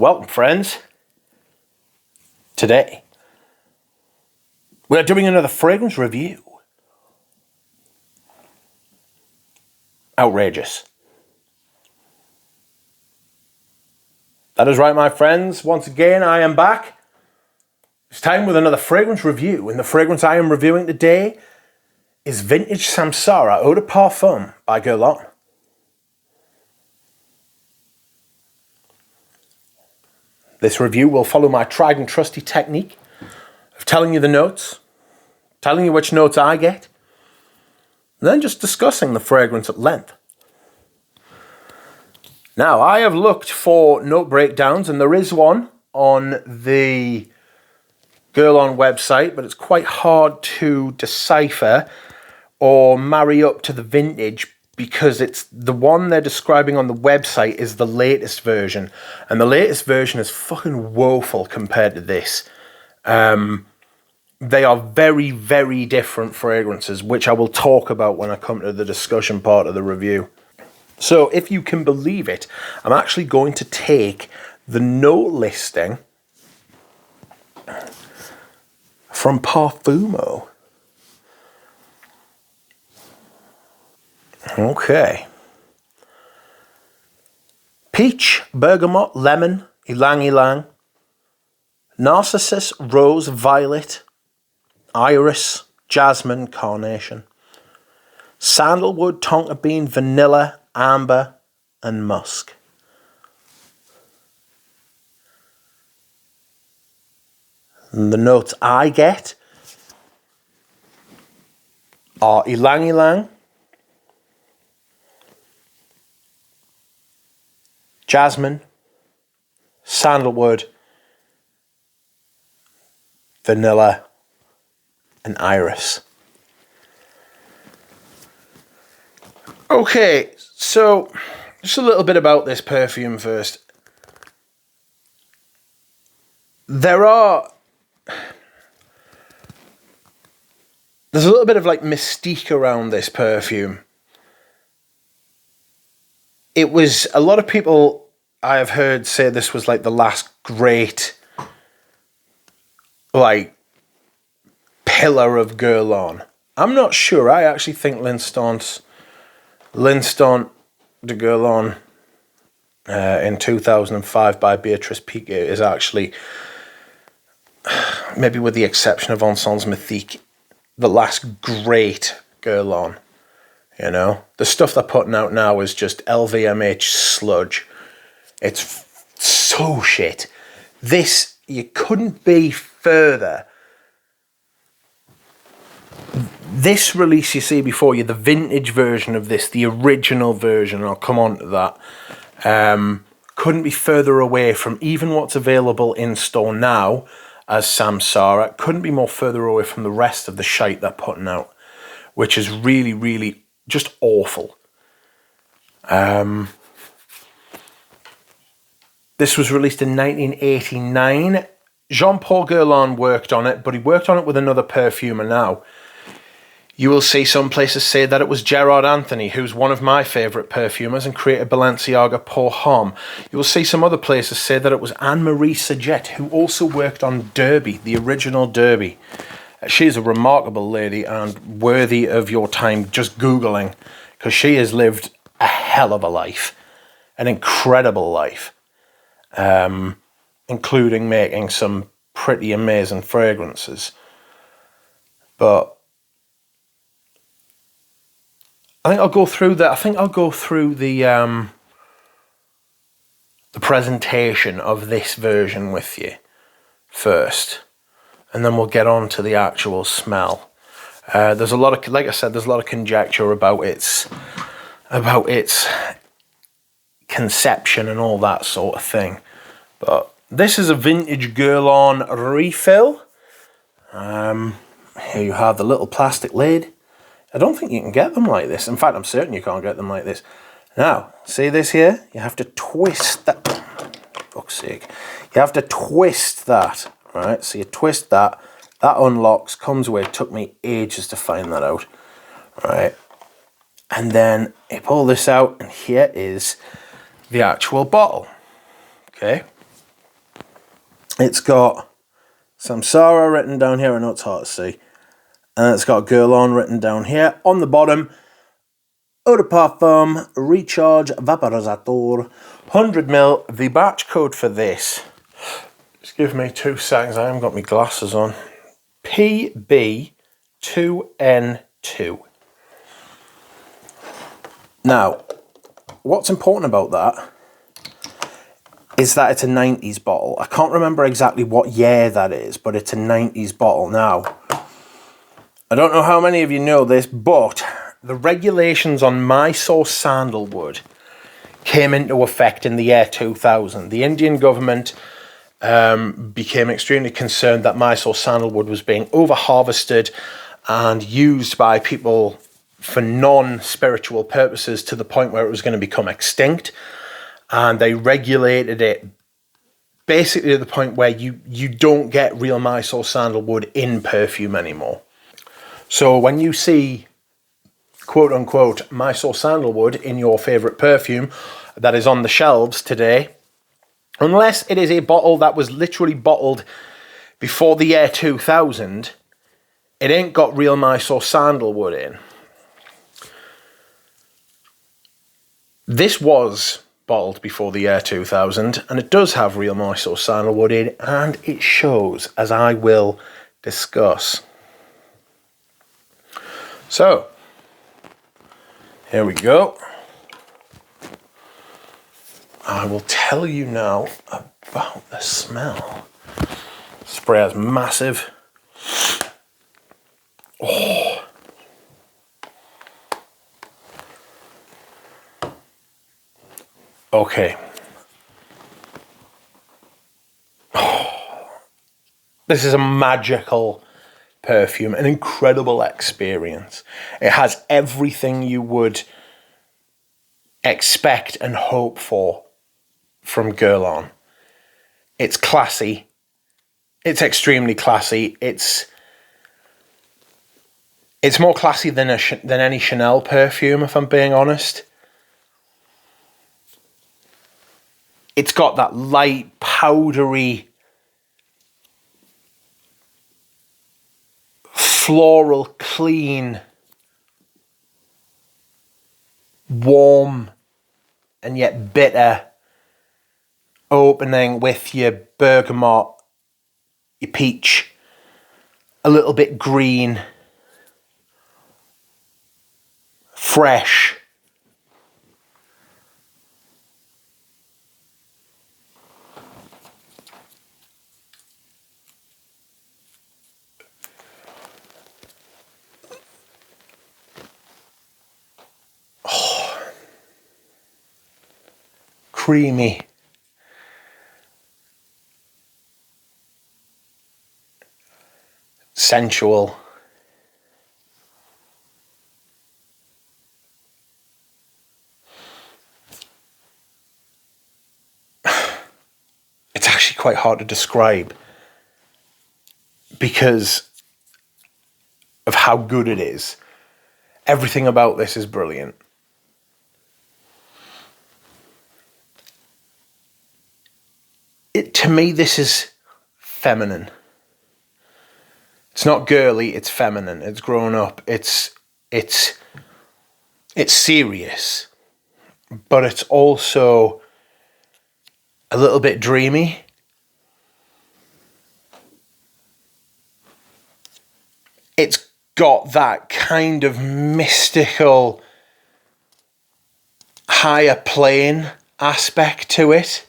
Welcome, friends. Today, we're doing another fragrance review. Outrageous. That is right, my friends. Once again, I am back. It's time with another fragrance review, and the fragrance I am reviewing today is Vintage Samsara Eau de Parfum by Guerlain. This review will follow my tried and trusty technique of telling you the notes, telling you which notes I get, and then just discussing the fragrance at length. Now, I have looked for note breakdowns, and there is one on the Guerlain website, but it's quite hard to decipher or marry up to the vintage because it's the one they're describing on the website is the latest version, and the latest version is fucking woeful compared to this. They are very, very different fragrances, which I will talk about when I come to the discussion part of the review. So, if you can believe it, I'm actually going to take the note listing from Parfumo. Okay. Peach, bergamot, lemon, ylang ylang, narcissus, rose, violet, iris, jasmine, carnation, sandalwood, tonka bean, vanilla, amber, and musk. And the notes I get are ylang ylang, jasmine, sandalwood, vanilla, and iris. Okay, so just a little bit about this perfume first. There's a little bit of like mystique around this perfume. It was, a lot of people I have heard say this was like the last great like pillar of Guerlain. I'm not sure. I actually think L'Instant de Guerlain in 2005 by Beatrice Piquet is actually, maybe with the exception of Encens Mythique, the last great Guerlain. You know, the stuff they're putting out now is just LVMH sludge. It's so shit. This, you couldn't be further. This release you see before you, the vintage version of this, the original version, I'll come on to that, couldn't be further away from even what's available in store now as Samsara. Couldn't be more further away from the rest of the shite they're putting out, which is really, really just awful. This was released in 1989. Jean-Paul Guerlain worked on it, but he worked on it with another perfumer now. You will see some places say that it was Gerard Anthony, who's one of my favourite perfumers and created Balenciaga Pour Homme. You will see some other places say that it was Anne-Marie Saget, who also worked on Derby, the original Derby. She's a remarkable lady and worthy of your time just Googling, because she has lived a hell of a life, an incredible life, including making some pretty amazing fragrances. But I think I'll go through that. I think I'll go through the presentation of this version with you first, and then we'll get on to the actual smell. There's a lot of, like I said, there's a lot of conjecture about its conception and all that sort of thing. But this is a vintage Guerlain refill. Here you have the little plastic lid. I don't think you can get them like this. In fact, I'm certain you can't get them like this. Now, see this here? You have to twist that. Fuck's sake. You have to twist that, right? So you twist that. That unlocks, comes away. It took me ages to find that out, right? And then you pull this out, and here is the actual bottle, okay? It's got Samsara written down here. I know it's hard to see. And it's got Guerlain written down here. On the bottom, Eau de Parfum Recharge Vaporizator 100ml. The batch code for this, just give me 2 seconds, I haven't got my glasses on. PB2N2. Now, what's important about that is that it's a 90s bottle. I can't remember exactly what year that is, but it's a 90s bottle. Now, I don't know how many of you know this, but the regulations on Mysore sandalwood came into effect in the year 2000. The Indian government became extremely concerned that Mysore sandalwood was being over-harvested and used by people for non-spiritual purposes to the point where it was going to become extinct. And they regulated it basically to the point where you don't get real Mysore sandalwood in perfume anymore. So when you see quote-unquote Mysore sandalwood in your favourite perfume that is on the shelves today, unless it is a bottle that was literally bottled before the year 2000, it ain't got real Mysore sandalwood in. This was bottled before the year 2000, and it does have real Mysore sandalwood in, and it shows, as I will discuss. So, here we go. I will tell you now about the smell. Spray is massive. Oh. Okay. Oh. This is a magical perfume, an incredible experience. It has everything you would expect and hope for from Guerlain. It's classy. It's extremely classy. It's more classy than any Chanel perfume, if I'm being honest. It's got that light, powdery, floral, clean, warm, and yet bitter opening with your bergamot, your peach, a little bit green, fresh. Oh. Creamy. Sensual. It's actually quite hard to describe because of how good it is. Everything about this is brilliant. To me, this is feminine. It's not girly, it's feminine. It's grown up. It's serious, but it's also a little bit dreamy. It's got that kind of mystical, higher plane aspect to it.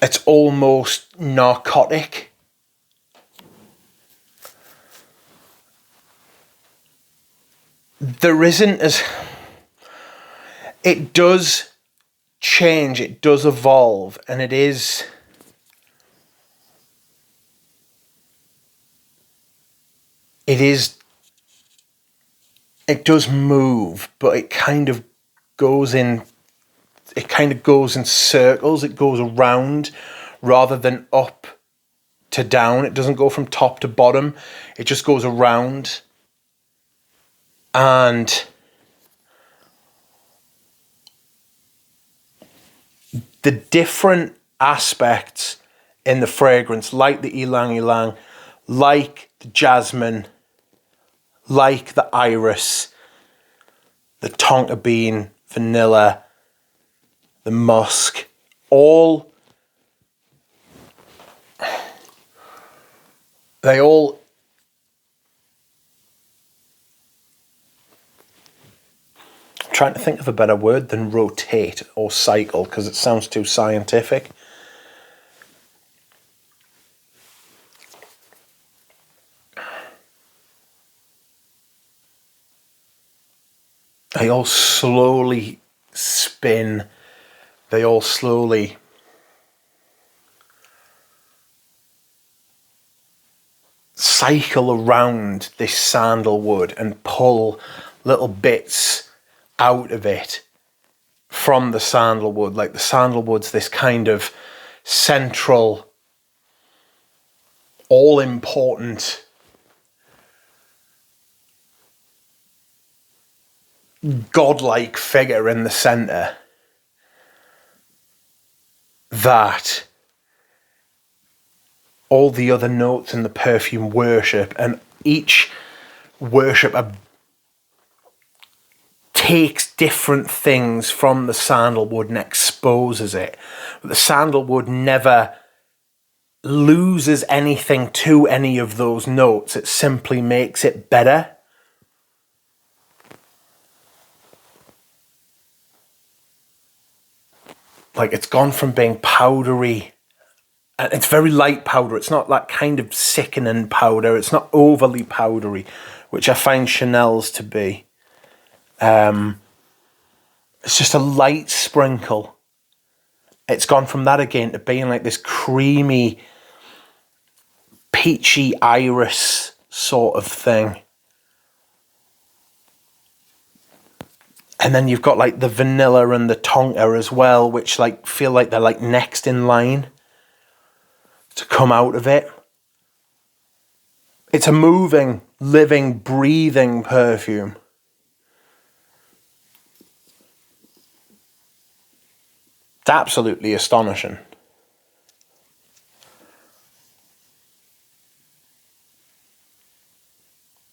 It's almost narcotic. There isn't as... It does change, it does evolve, and it is... It does move, but it kind of goes in... It kind of goes in circles. It goes around rather than up to down. It doesn't go from top to bottom. It just goes around. And the different aspects in the fragrance, like the ylang ylang, like the jasmine, like the iris, the tonka bean, vanilla, the musk, they all I'm trying to think of a better word than rotate or cycle because it sounds too scientific. They all slowly spin. They all slowly cycle around this sandalwood and pull little bits out of it from the sandalwood. Like the sandalwood's this kind of central, all-important godlike figure in the center that all the other notes in the perfume worship, and each worshipper takes different things from the sandalwood and exposes it. But the sandalwood never loses anything to any of those notes. It simply makes it better. Like it's gone from being powdery, and it's very light powder. It's not that kind of sickening powder. It's not overly powdery, which I find Chanel's to be. It's just a light sprinkle. It's gone from that again to being like this creamy, peachy iris sort of thing. And then you've got like the vanilla and the tonka as well, which like feel like they're like next in line to come out of it. It's a moving, living, breathing perfume. It's absolutely astonishing.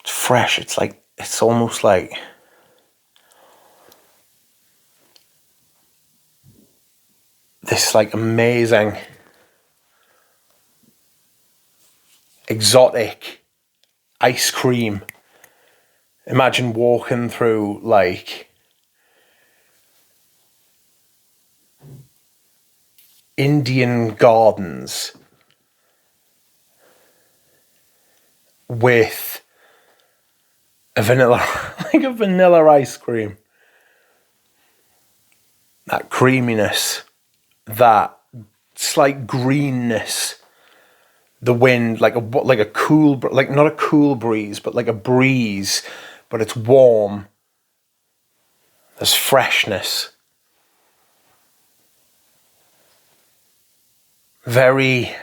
It's fresh. It's like, it's almost like this like amazing, exotic ice cream. Imagine walking through like Indian gardens with a vanilla, like a vanilla ice cream. That creaminess, that slight greenness, the wind, like a cool, like not a cool breeze, but like a breeze, but it's warm. There's freshness. Very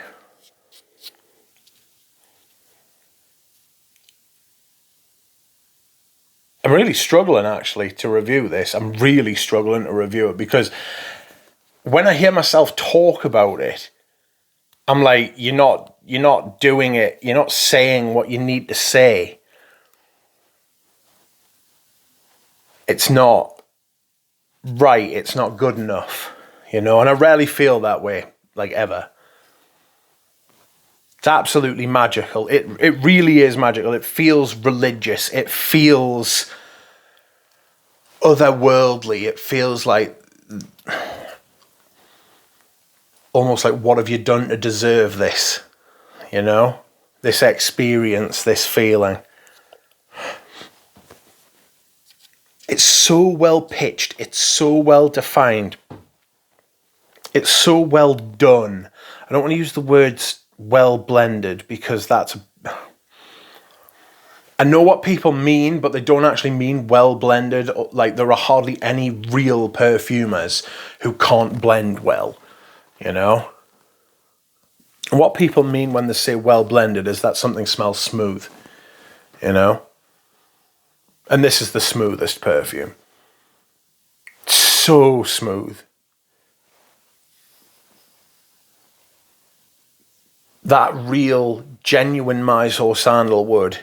I'm really struggling actually to review this. I'm really struggling to review it because when I hear myself talk about it, I'm like, you're not doing it. You're not saying what you need to say. It's not right. It's not good enough, and I rarely feel that way, like ever. It's absolutely magical. It really is magical. It feels religious. It feels otherworldly. It feels like almost like, what have you done to deserve this? This experience, this feeling. It's so well pitched. It's so well defined. It's so well done. I don't want to use the words well blended because I know what people mean, but they don't actually mean well blended. Like there are hardly any real perfumers who can't blend well, What people mean when they say well blended is that something smells smooth, And this is the smoothest perfume. So smooth. that real, genuine Mysore sandalwood.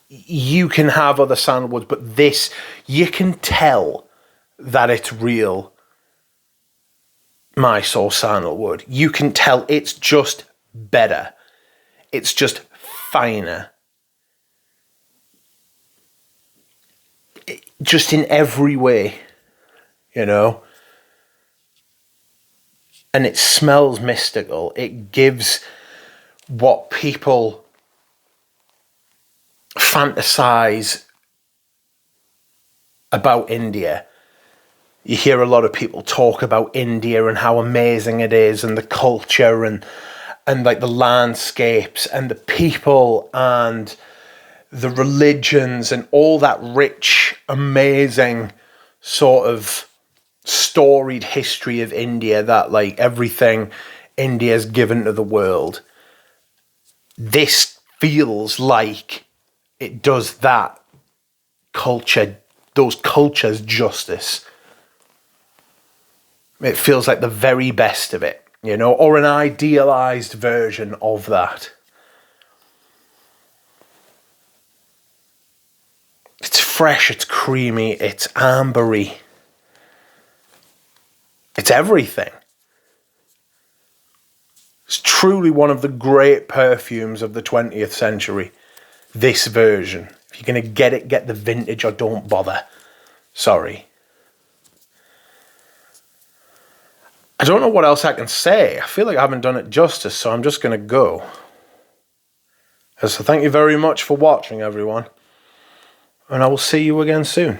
You can have other sandalwoods, but this, you can tell that it's real Mysore sandalwood. You can tell it's just better. It's just finer. Just in every way, you know. And it smells mystical. It gives what people fantasize about India. You hear a lot of people talk about India and how amazing it is, and the culture and like the landscapes and the people and the religions and all that rich, amazing sort of storied history of India, that like everything India's given to the world. This feels like it does that culture, those cultures justice. It feels like the very best of it, you know, or an idealized version of that. It's fresh, it's creamy, it's ambery. It's everything. It's truly one of the great perfumes of the 20th century. This version. If you're going to get it, get the vintage or don't bother. Sorry. I don't know what else I can say. I feel like I haven't done it justice, so I'm just going to go. So thank you very much for watching, everyone. And I will see you again soon.